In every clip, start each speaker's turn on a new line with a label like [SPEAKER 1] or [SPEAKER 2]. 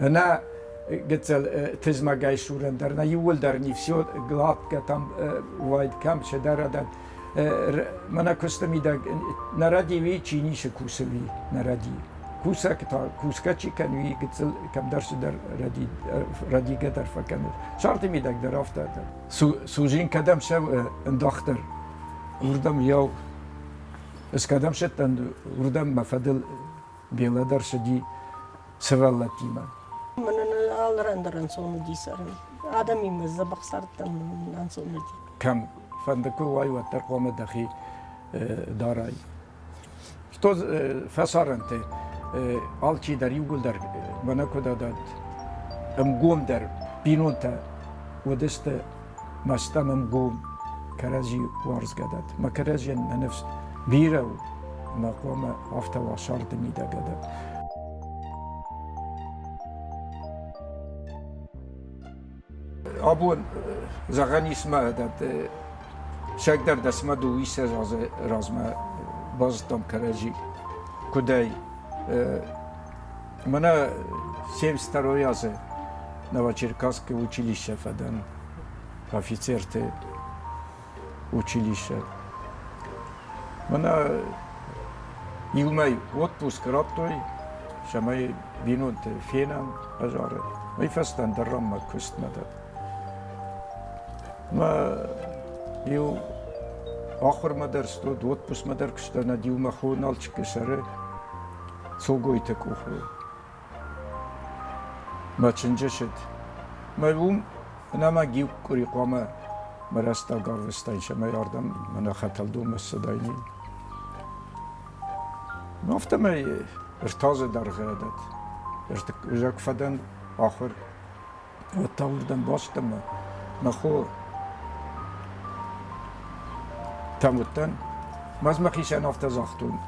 [SPEAKER 1] Она تزما گیشورن در نیول در نیفسیو گلات کتام واید کم چه دردن من کستمی در نردی وی چینی شکوسوی نردی کوسا که تا کوسکا چی کنوی گتل کم درس در ردی گدر فکنه شرطی می دک در افته سوزین کدم شو انداختر وردم یاو اس کدم شد وردم مفدل بیلا در شدی سوالتی من
[SPEAKER 2] من alırandırın sonu diysarım. Adamımız da baksardım sonu di.
[SPEAKER 1] Kam fandako vay ve terqome dahi daray. Što fasarante alçi der yugul der bana koda dat gom der binonta ودست مستمم گم کرزی وارز گدد ما کرزی نفس بیرو مقام افتا و شرط میده گدد آبون زغنی اسمه داد شک در دسمه دویست رازمه بازدم کرزی کدای منه سیم ستروی از Новочеркасское училище фадан офицерты училище. Мана илмай отпуск раптой, шамай винут фенам ажары. Май фастан даррамма кустнада. Ма ил ахыр мадар студ отпуск мадар кустана дилма хоналчик сары согойты куху. Мачинже шед. Майлум нама гив кури қома мараста гарвистайша май ардам мана хаталдум садайни. Мафта май иртаза даргадат. Иртак ужак фадан ахыр ватаурдан баштама махо тамуттан мазмахишан автозахтун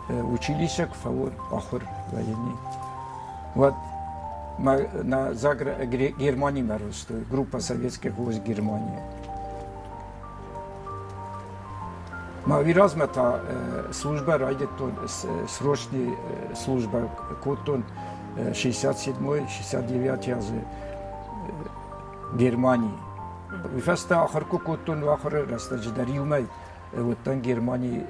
[SPEAKER 1] училищек фаур ахыр вайни. Вот на Германии наросту, группа советских войск Германии. Ма виразмата служба райдет срочная служба котон 67-69 аз Германии. Вифаста ахарку котон ахар растадждар юмай вот там Германии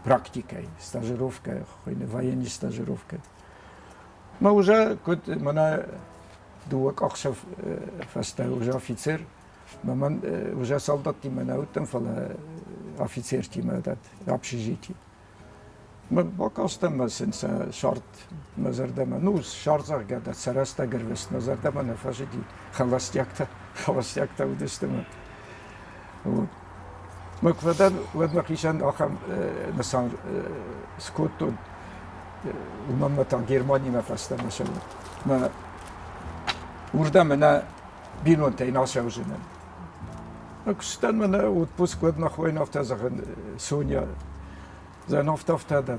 [SPEAKER 1] практикой, стажировка, военной стажировка. ما уже كنت منا دوك أخشف فستا وجا أفيتسير ما من وجا صلدتي منا وتم فلا أفيتسير تي ما دات أبشجيتي ما باقاستم ما سنسا شرط ما زردما نوز شرط زرقا سرستا قربست ما زردما نفاجدي خلصت يكتا ودستما ما كفدان ود ما كيشان آخم مثلا سكوتون وماما تا Германии ما فستا ما شاء الله ما وردا منا بينون تي ناشا وجنن كستان منا وتبوس كود ما خوين افتا زغن سونيا زين افتا دا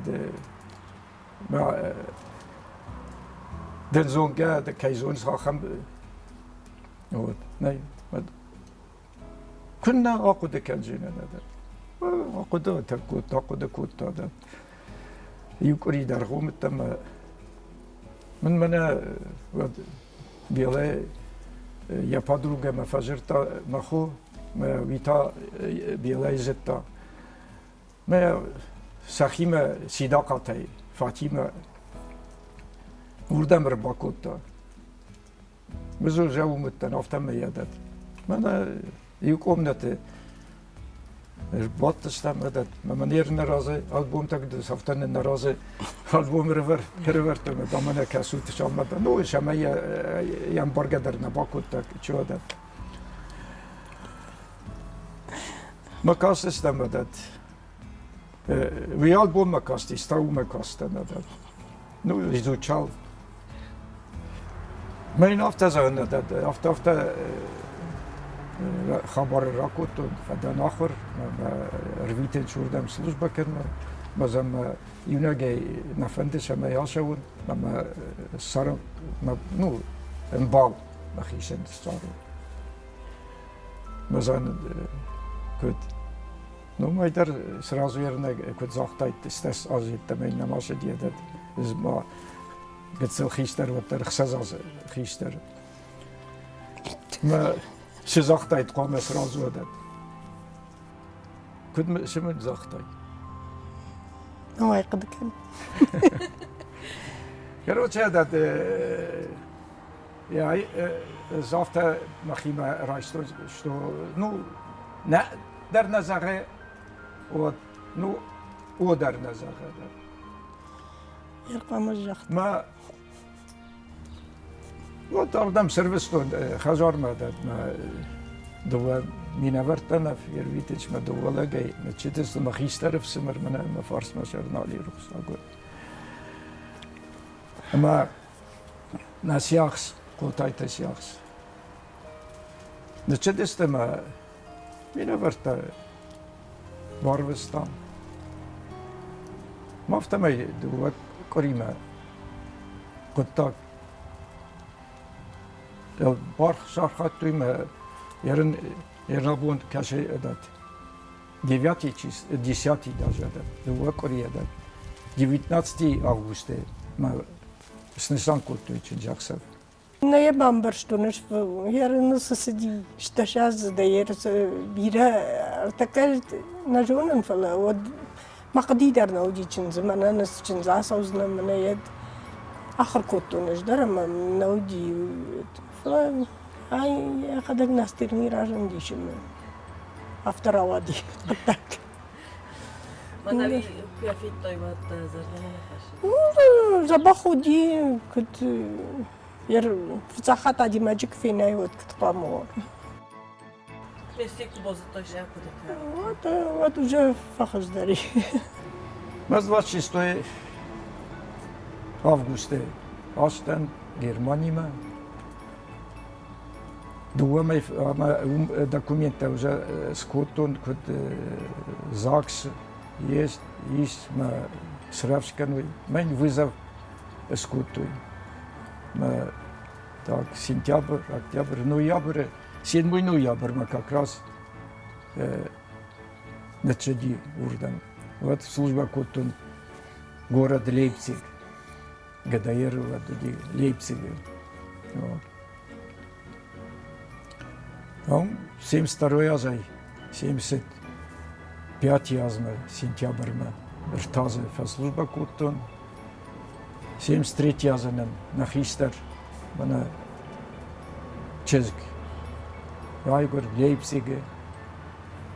[SPEAKER 1] ما den zo'n ga de keizoens gaan nee كنا عقد كنجينا هذا عقد تكوت عقد كوت هذا يقولي درهم تم من منا بيلا يا подруга ما فجرت مخو ما ويتا بيلا يزتا ما سخيمة صداقتي فاطمة وردم رباكوتا مزو جاو متنافتم يادت من يقومنت Батстам этот манер наразы альбом так да софтан наразы альбом ревертом да мене касут шамата ну шамая ям боргадар на бакут так чё да макас стам этот ви альбом макас стал макас да ну изучал mein автозон да авто خبر راكوت فدا ناخر رفيتن شوردم служба كرنا مازم يوناجي نفندش ما ياشون ما صار ما نو انباو ما خيشن صار مازن كنت نو ما يدر сразу верно كنت زاختايت استس ازيت تمين نماش ديادت از ما Гцел хистер вот тер хсазаз хистер. Ма шизахтайт қаме сразу адат. Куд шимын захтай.
[SPEAKER 2] Ой, қадыкан.
[SPEAKER 1] Короче, адат я завтра махима райсто, что ну на дар назаре вот ну одар назаре.
[SPEAKER 2] Ерқамыз жақты.
[SPEAKER 1] ما وطردم سرفستو خزار ما داد ما دوا مینورتنا فیر ویتش ما دولا گی ما چیتست ما خیستر فسمر من ما فارس ما شرنالی روس اگور اما ناسیاخس قوتای تسیاخس نچیتست ما مینورتا باروستان ما فتمای دوا كريمة قطاك البارخ شارخات تويما يرنابون كاشي ادات 10 даже ادات دوا كوري ادات 19 августа ما снесан культуичен жаксав
[SPEAKER 2] Не бамбар что наш ярно соседи что сейчас да бира такая на жонан фала вот مقدير نودي كن زمان أنا كن زاسوزنا من يد آخر كتو نجدر ما نودي فلا هاي خدك ناس ترمي راجن ديش من أفتر أوادي قدك
[SPEAKER 3] ما نبي كيف الطيبات زرنا
[SPEAKER 2] زباخو دي كنت ير فتحت عادي ماجيك فينا يود كنت قامور
[SPEAKER 3] Месте кубоза же
[SPEAKER 2] вот уже фахаж дари.
[SPEAKER 1] ما 26 августа Остен Германия دوما документы уже скотон код ЗАГС есть ما сравсканой мен вызов скотой мы так сентябрь октябрь ноябрь 7 ноября мы как раз начали урдан. Вот служба Коттон, город Лейпциг, ГДР, вот Лейпциг. Вот. Он 72 язай, 75 язма, сентябрь мы, ртазы, служба Коттон, 73 язанам, на Хистер, на Чезг. Райгор, Лейпциге,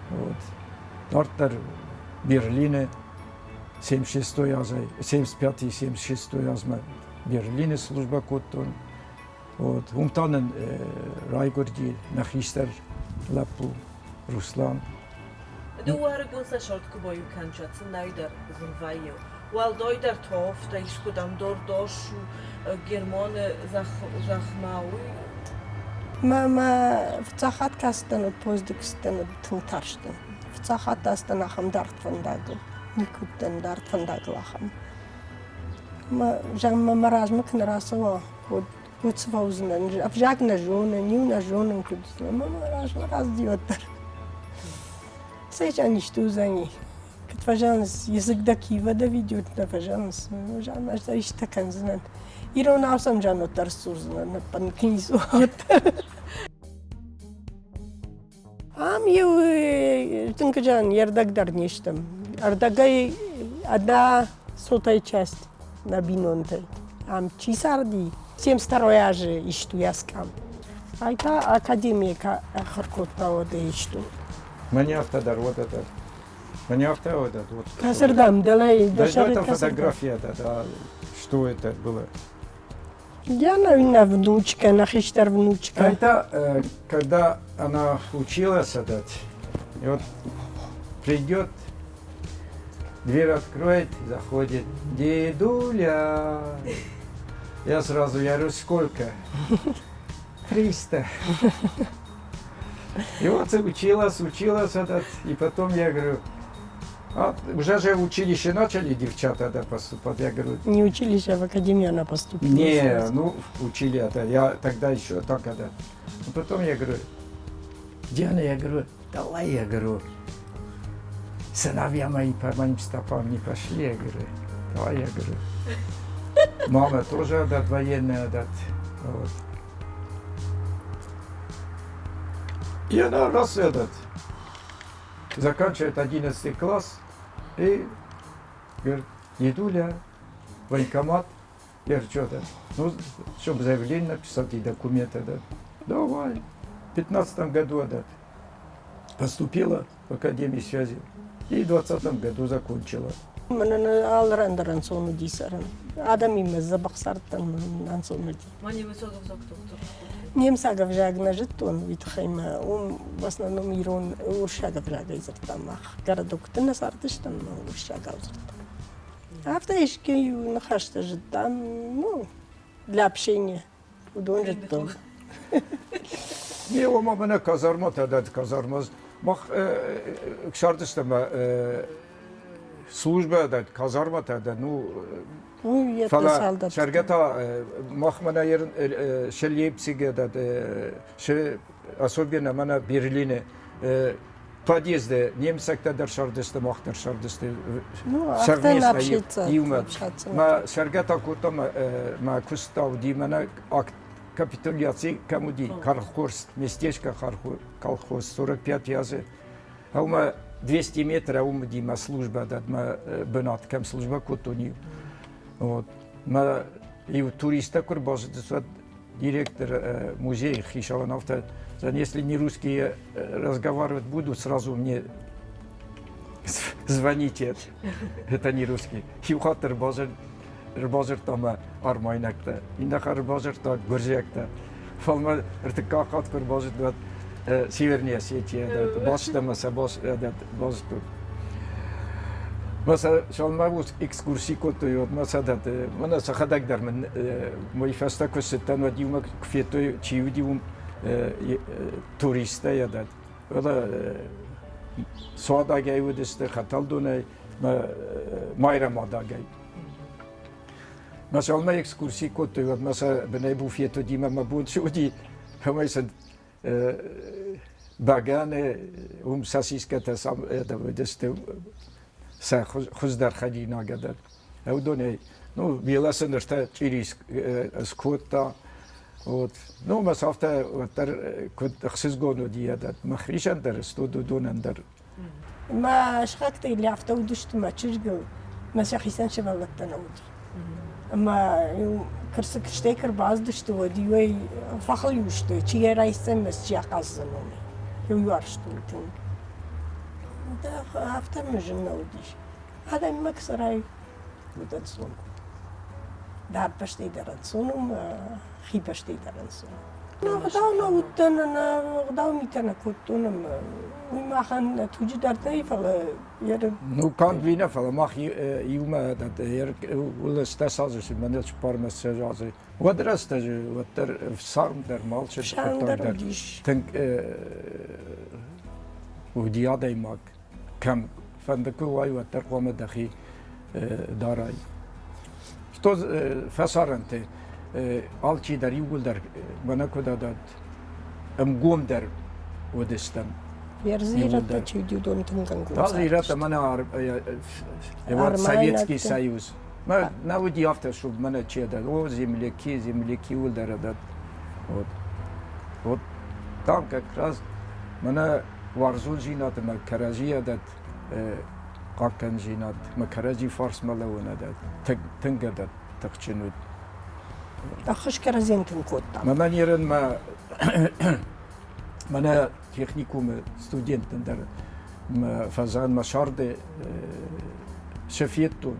[SPEAKER 1] вот. Дортер, Берлине, 76 язай, 75 и 76 язма, Берлине служба Коттон, вот. Умтанен Райгорди, Нахистер, Лапу, Руслан.
[SPEAKER 3] دوار گوسه شرط که باید کنچات نایدر زنوایو. وال دایدر توف دایش کدام دور داشو گرمان زخماوی.
[SPEAKER 2] ما فتحت كاستن بوزدكستن تنترشتن فتحت استن أخم دارت فنداغل نيكوتن دارت فنداغل أخم ما جام مراج مكن راسوا وتصفوزنا أفجاكنا جونا نيونا جونا كدسنا ما مراج ديوتر سيجاني شتوزاني كنت فجانس يزقدا كيفا دا فيديو فجانس وجان أجدا يشتكن زنان يرون عاصم جانو ترسوزنا نبان كنيسو تنكجان يردك درنيشتم أردقاي أدا сотой часть на бинонте. Чисарди 72 яжи ишту яскам. Айта академика харкотта оде ишту.
[SPEAKER 1] Мне автодар вот это. Мне авто вот это. Вот.
[SPEAKER 2] Касырдам далай
[SPEAKER 1] Даже эта фотография, да, что это было?
[SPEAKER 2] Я на внучка, на хиштар внучка.
[SPEAKER 1] Это когда она училась, и вот придет, дверь откроет, заходит, дедуля. Я сразу, я говорю, сколько? 300. И вот училась, и потом я говорю, уже же в училище начали девчата поступать, я говорю.
[SPEAKER 2] Не училище, а в академию она поступила.
[SPEAKER 1] Не, ну учили это, я тогда еще так это. Но потом я говорю, Диана, я говорю, давай, я говорю, сыновья мои по моим стопам не пошли, я говорю, давай, я говорю. Мама тоже этот военный этот. Вот. И она раз этот заканчивает 11 класс и говорит, Едуля, военкомат. Я говорю, что то ну, чтобы заявление написать и документы, да. Давай. В 15 году, да, поступила в Академию связи и в 20 году закончила.
[SPEAKER 2] Мен алрандаран сону дисаран. Адам имез забахсартан нан сону ди.
[SPEAKER 3] Мани высоков доктор.
[SPEAKER 2] Немсагав жагна життон витхайма. В основном ирон уршагав жага изертамах. Городок-то насартыштан уршагав изертам. Автоишки нахашта життам, ну, для общения. Удон життон.
[SPEAKER 1] Не, у мамы казарма тогда казарма. Мах кшардыстама служба да казарма тогда, ну,
[SPEAKER 2] Ну, я
[SPEAKER 1] фала
[SPEAKER 2] солдат.
[SPEAKER 1] шаргата мах мана ерн шельепсиге да, особенно мана Берлине подъезды немцакта дар шардысты махтар шардысты
[SPEAKER 2] Ну,
[SPEAKER 1] совместно
[SPEAKER 2] автон общаться.
[SPEAKER 1] юмат. Ма шаргата кутам ма кустав димана капитуляции кому ди Кархорст, местечко Колхоз 45 язы. А ума 200 метров ума дима служба да ма бенат кем служба кутунью. Вот. Ма и туриста курбаз директор музея Хишавановта. Если не русские разговаривать будут, сразу мне звоните. Это не русские. Хихатер базар там армайнакта. Индахар базар там Гурзиакта. Фалма ртыкахат курбазар да Северная Осетия. Башта сабас баз тут. Маса шалмавус экскурсии котуют. Маса да мана сахадагдар мен мой фаста косетан вадиума кфету чиудиум туриста ядат. Ола соадагай удесте хаталдунай майрамадагай. Маса алма экскурсии котуют. Маса бенай буфету дима мабун шуди. Хамайсан багане сасиската сам это удесте са хуздар хадина гадат. Аудонай ну беласен что через скотта. Вот. Ну, мы завтра вот код хсизгону диадат. Махришан дар студу донандар.
[SPEAKER 2] ما شخكت اللي عفتا ودشت ما تشجع ما شخيسان شبالات تنودي أما كرسك شتيكر بعض دشت ودي وي فخل يوشت شيء رايسن بس شيء قصنوني يوارشت ودين ده عفتا مجن نوديش هذا مكسر هاي ودن سون دار بشتي درن سونم خي بشتي درن سون غداونا ودنا غداو ميتنا كنتونم وما خان توجي دارتي فلا ير
[SPEAKER 1] Ну, kan vina fala mach juma dat ulle stasazes manel sparmas sejaze. Wat rest is wat der sarm der malche
[SPEAKER 2] شاندر
[SPEAKER 1] der
[SPEAKER 2] وديش
[SPEAKER 1] denk وديادai mak kam van de kuwai wat der kwam dachi darai. Что фасаранте алчи der jugul der manako dat gom der odestan.
[SPEAKER 2] يرزيرة تشيدو دون تنقل
[SPEAKER 1] Тазирата мана Советский Союз. Мы наводи авто, чтобы мана чеда, о земляки улдарадат. Вот там как раз мана варзун жинат, мы каражия дат, какан жинат, мы каражи фарс малауна дат, тынгадат, такчинут.
[SPEAKER 2] أخش كرزين تنقل
[SPEAKER 1] Мана нерен ма мана техникум студентен дар фазан машарде шефиетту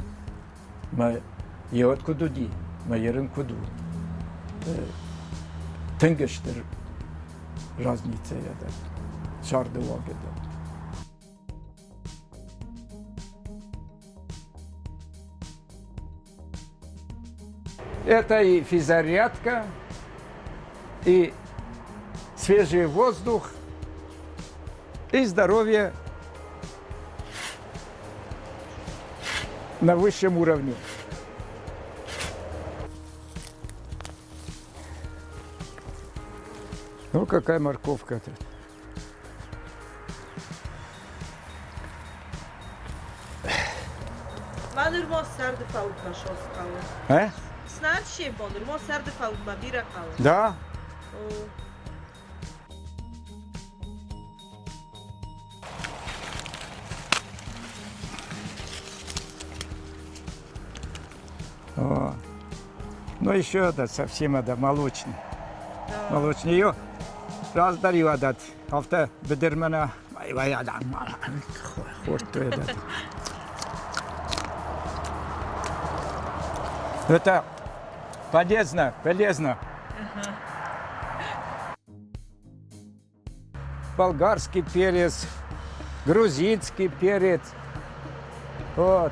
[SPEAKER 1] ма еват кудуди ма ерен куду тенгештер разница яда шарде вагеда. Это и физзарядка, и свежий воздух, и здоровье на высшем уровне. Ну, какая морковка-то.
[SPEAKER 3] Манер мос сард фаука шос кала.
[SPEAKER 1] А?
[SPEAKER 3] Snad şey olur. Mo serde falma bir akal.
[SPEAKER 1] Da? О. Ну еще этот совсем это молочный. Молочный ее раздарил этот. Авто бедермена. Vay adam. Hortu этот. Это полезно. Болгарский перец, грузинский перец. Вот.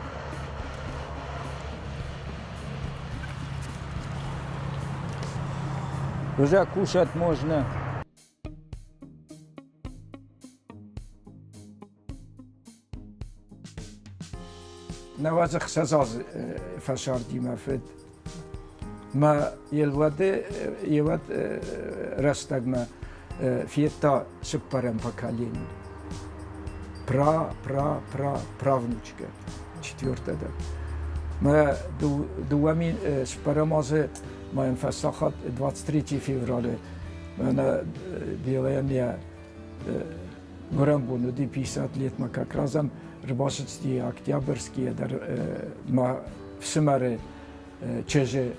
[SPEAKER 1] Уже кушать можно. نوازخ سازاز فشاردی مفید ما یلواد رستگ ما فیتا سپرم پکالین правнучка четвертая да ما دوامین سپرمازه ما انفساخت 23 فевраля أنا делаем горам буну ди 50 лет мы как разом рыбаческие октябрьские мы в Самаре чеже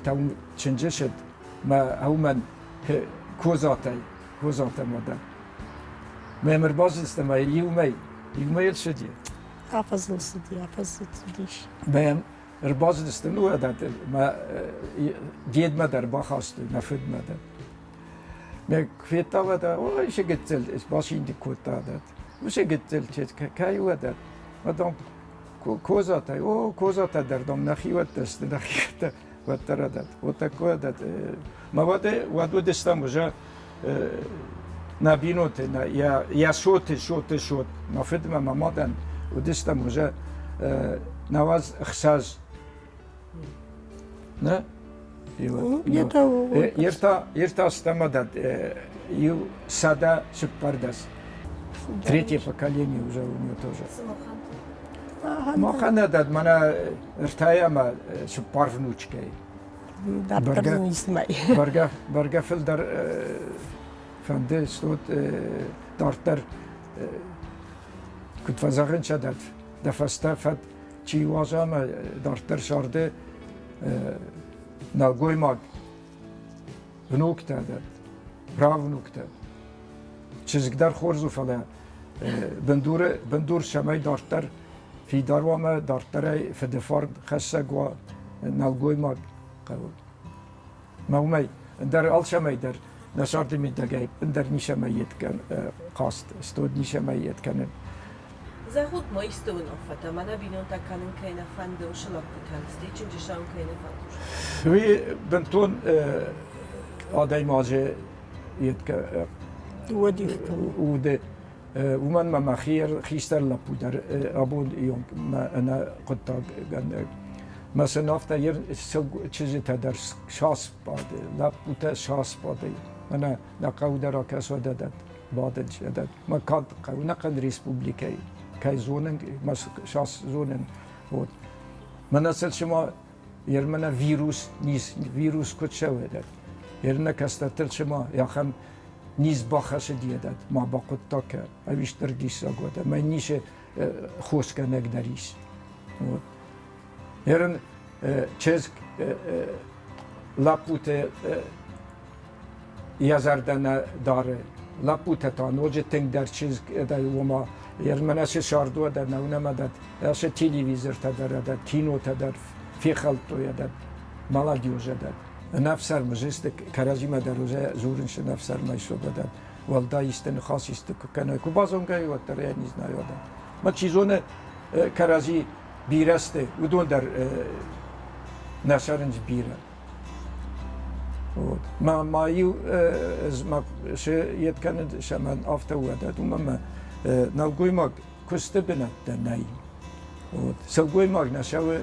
[SPEAKER 1] там ченжешет мы ауман козатай мода мы рыбачество мы юмей шеди
[SPEAKER 2] حافظ ديش
[SPEAKER 1] мы рыбачество ну это мы дед мадар бахасту на фуд мадар мы кветава да ой шегетел es башин ди кота да وش قلت لك كاي ودر ودم كوزاتا كوزاتا دردم نخيوتست نخيوتا وتردد وتكودت ما ودو دستم وجا نبينوت يا شوت ما فدما ما مادن ودستم وجا نواز اخساز نه يرتا استمدت يو سادا سبردس Третье поколение уже у нее тоже. Махана дад мана ртаяма с парвнучкой. Барга филдер фанде стот дартер кут вазагын шадат. Да фастафат чи вазама дартер шарде на гоймаг внукта дад. Правнукта. چیزگدار خورزو فلا بندور شمای دارتر فی داروام دارتر فدفارد خسته گوا نالگوی ماگ قبول مومی در آل شمای در نشارد میدگی در نیشمایت کن قاست استود نیشمایت کنن
[SPEAKER 3] زخود ما استون آفتا من بینم تکنن که نفنده و شلاک بکنستی چون جشام که نفندوش
[SPEAKER 1] وی بنتون آدای ماجه یت که وده ومن ما خير خيستر لابودر أبون يوم ما أنا قلت ما سنافتا ير چیزی تدر شاس باده لابوده شاس باده أنا نقودر كاسو دادت باده جدت ما كاد قو نقد ريسبوبليكي كاي زونن ما شاس زونن بود من أصل شما يرمنا فيروس كت شوهدت يرنا كستتل شما يا خم نیز باخش دیدد ما با خود تا که اویش در دیسا گوده من نیشه خوش که نگدریش هرن چیز لپوت یزردن داره لپوت تا نوجه تنگ در چیز در وما هرن شاردو در نونه داد اش تلویزیون تا در کینو تا در فیخالتو یاد مالادیوزه داد نفسر مجلس کراجیم در روزه زورنش نفسر میشو بدن والدا ایستن خاص است کنه کو بازم گای و در نیز نیاده ما چیزونه کراجی بیرسته و دون در نشارنج بیره ما یو از ما شیت کنند شمان آفته و داد و ما نالگوی ما کسته بند در نایی سالگوی ما نشاوه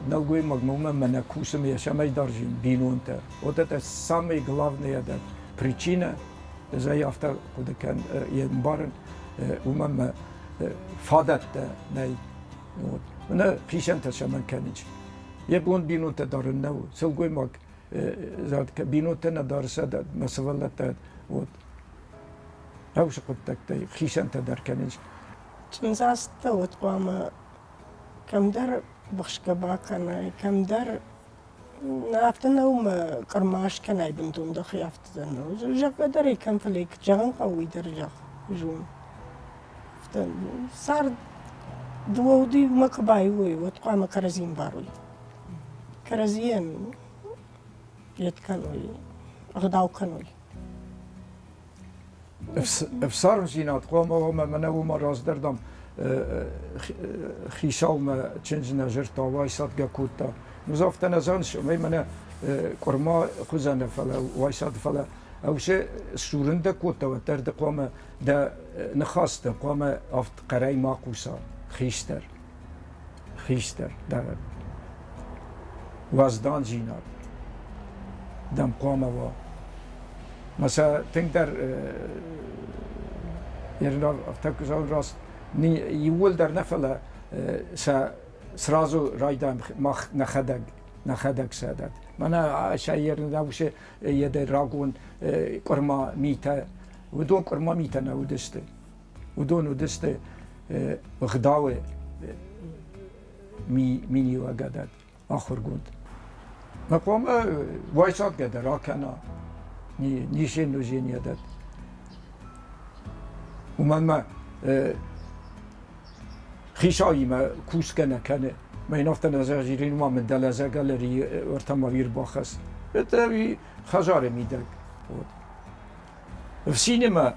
[SPEAKER 1] نالگوی магнума мене кусами я шамай даржим бинунта. Вот это самая главная причина за авто куда кан ебарн умам фадат най. Вот. Она пишет шаман канич. یه بون بینوت دارن نو سلگوی ماک زاد که بینوت ندارسه داد مسئولت داد بود اوش قد تکتی خیشن تدر کنیش
[SPEAKER 2] چند است بود قام کم در بخش کبا کنای کم در نافتن او کرماش کنای بنتون دخی افتن نو جاك داری کم فلیک جان قوی در جا جون افتن صار دوودی مکبای وی وقت قام کرزین باروی کرزین یت کنوی اغداو کنوی
[SPEAKER 1] افسار زینات قوم و من او ما راز دردم خیشاو ما چنج نجر تا وایساد گکوتا مزافتن ازانش من کرما خوزنه فلا وایساد فلا اوشه سورنده کوتا و درد قوم ده نخواست قوم افت قرای ماقوسا خیشتر در وزدان زینات دم قوم و مثلا تنگ در یعنی افتکرزان راست یول در نفله سرازو رایدم مخ نخدک سادت من شایر نبوشه یه در راگون کرما میته و دون کرما میته نودسته و دون ودسته غداوه مینی و گدد آخر گوند مقام وایساد گده راکنا نیشه نوزین یادد و من ما خیشایی ما کوسکه نکنه ما این افتن از اجیرین ما من دل از گالری ورتم ویر باخست اتوی خجاره میدک افسینی ما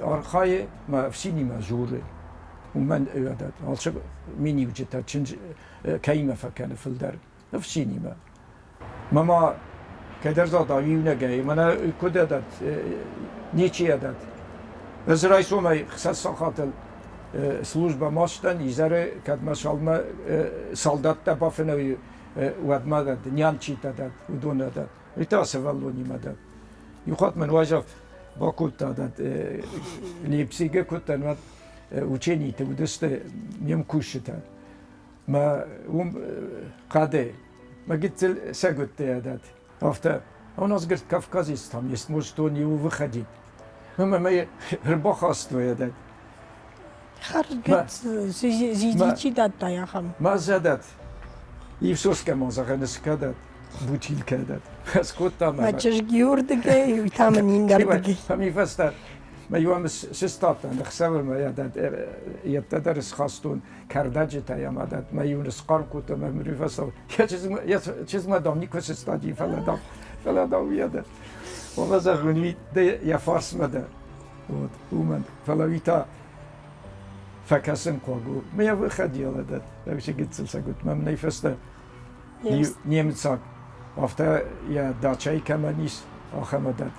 [SPEAKER 1] آرخای ما افسینی ما زوره و من یادد آلچه مینی وجدت چنج کیمه فکنه فلدر افسینی ما که در زاداوی نگه من کده داد نیچی داد از رئیس اومای خصوص ساختل служба ماشتن ایزاره کد ماشالما سالدات تا بافنوی ود مدد نیانچی داد و دون داد ایتاس ولونی مدد یخواد من واجف با کود داد لیپسیگه کودن و وچینی تو دست میم کوشته ما قاده ما قلت سقط داد افتا اون از گرت کافکازیستان است مستونی و وخدی ما ربا خواست و داد
[SPEAKER 2] خرجت زیدی چی داد یا خم
[SPEAKER 1] ما زدت یفسوس که ما زغنس کدت بوتیل کدت از کوتا
[SPEAKER 2] ما چش گیور دیگه و تامنین در دیگه
[SPEAKER 1] همی فستر ما یوام سستاتن خسر ما یادت یبتدرس خواستون کردجه تا مدد ما یونس قار کوتا ما مری فستر یا چیز ما دام نیکوس استادی فلادام یادت و ما زغنی ده یا فارس مده و من فلاویتا فکسن قاگو می‌آوی خدیال داد. دویشه گیتسل سعود. من نیفسته نیمتساق. افته یا داچای کمانیس آخم داد.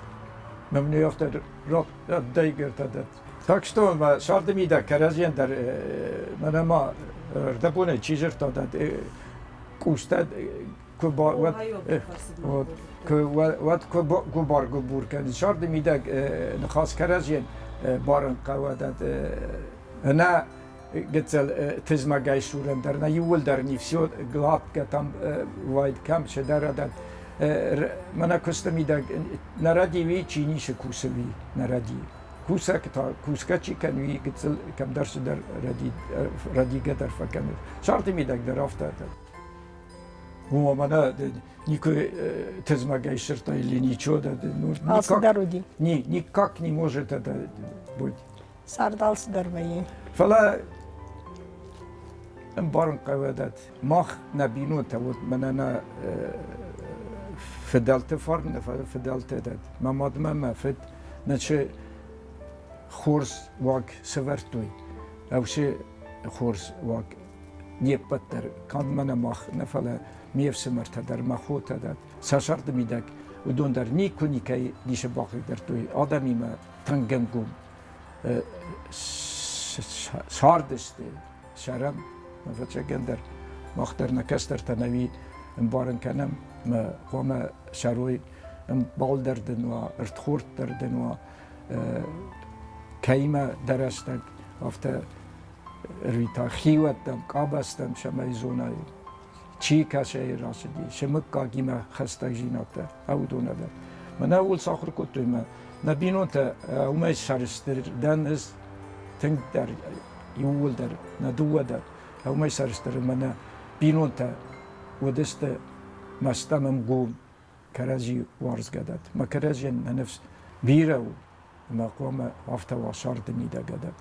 [SPEAKER 1] من نیافته رات دایگر داد. تاکستون ما شارد میده کرازیان در من ما ردبونه چیزر داد. کوشتاد کوبار وات کوبار گبور کنی. شارد میده نخواست کرازیان بارن قوه داد. نه گتل تزمگای شورن در نیول در نیفسیو گلات گتام واید کم شدر داد من کستمی داد نردی وی چینیش کوسوی نردی کوسا کتا کوسکا چی کنی گتل کم درس در ردی گدر فکنه شرط می داد در افته داد و من نیکو تزمگای شرطای لینیچو داد نیکاک نی موجه داد بود
[SPEAKER 2] سردالس در بایی.
[SPEAKER 1] فلا بارن قوادات ماخ نبینو تود مننا فدالت فرن فدالت داد ما مادم ما فد نشه خورس واق سوارتوی او شی خورس واق نیپتر کان من ماخ نفلا میفس مرت در مخوت داد ساشرد میدک و دون در نیکونی که نیشه باقی در توی آدمی ما تنگنگوم شاردسته شرم مفتشه گندر مختر نکستر تنوی بارن کنم ما قوم شروی بال دردن و ارتخورد دردن و کیما درستگ افته ریتا خیوت دم کابستم شمای زونای چی کسی راستی شمک کاگی ما خسته جیناته او دونه ده من اول ساخر کتوی ما نبینون تا اومای سرستر دن از تنگ در یول در ندوه در اومای سرستر من بینون تا ودست مستمم گون کرازی وارز گداد ما کرازی نفس بیره و مقام هفته و شرط میده گداد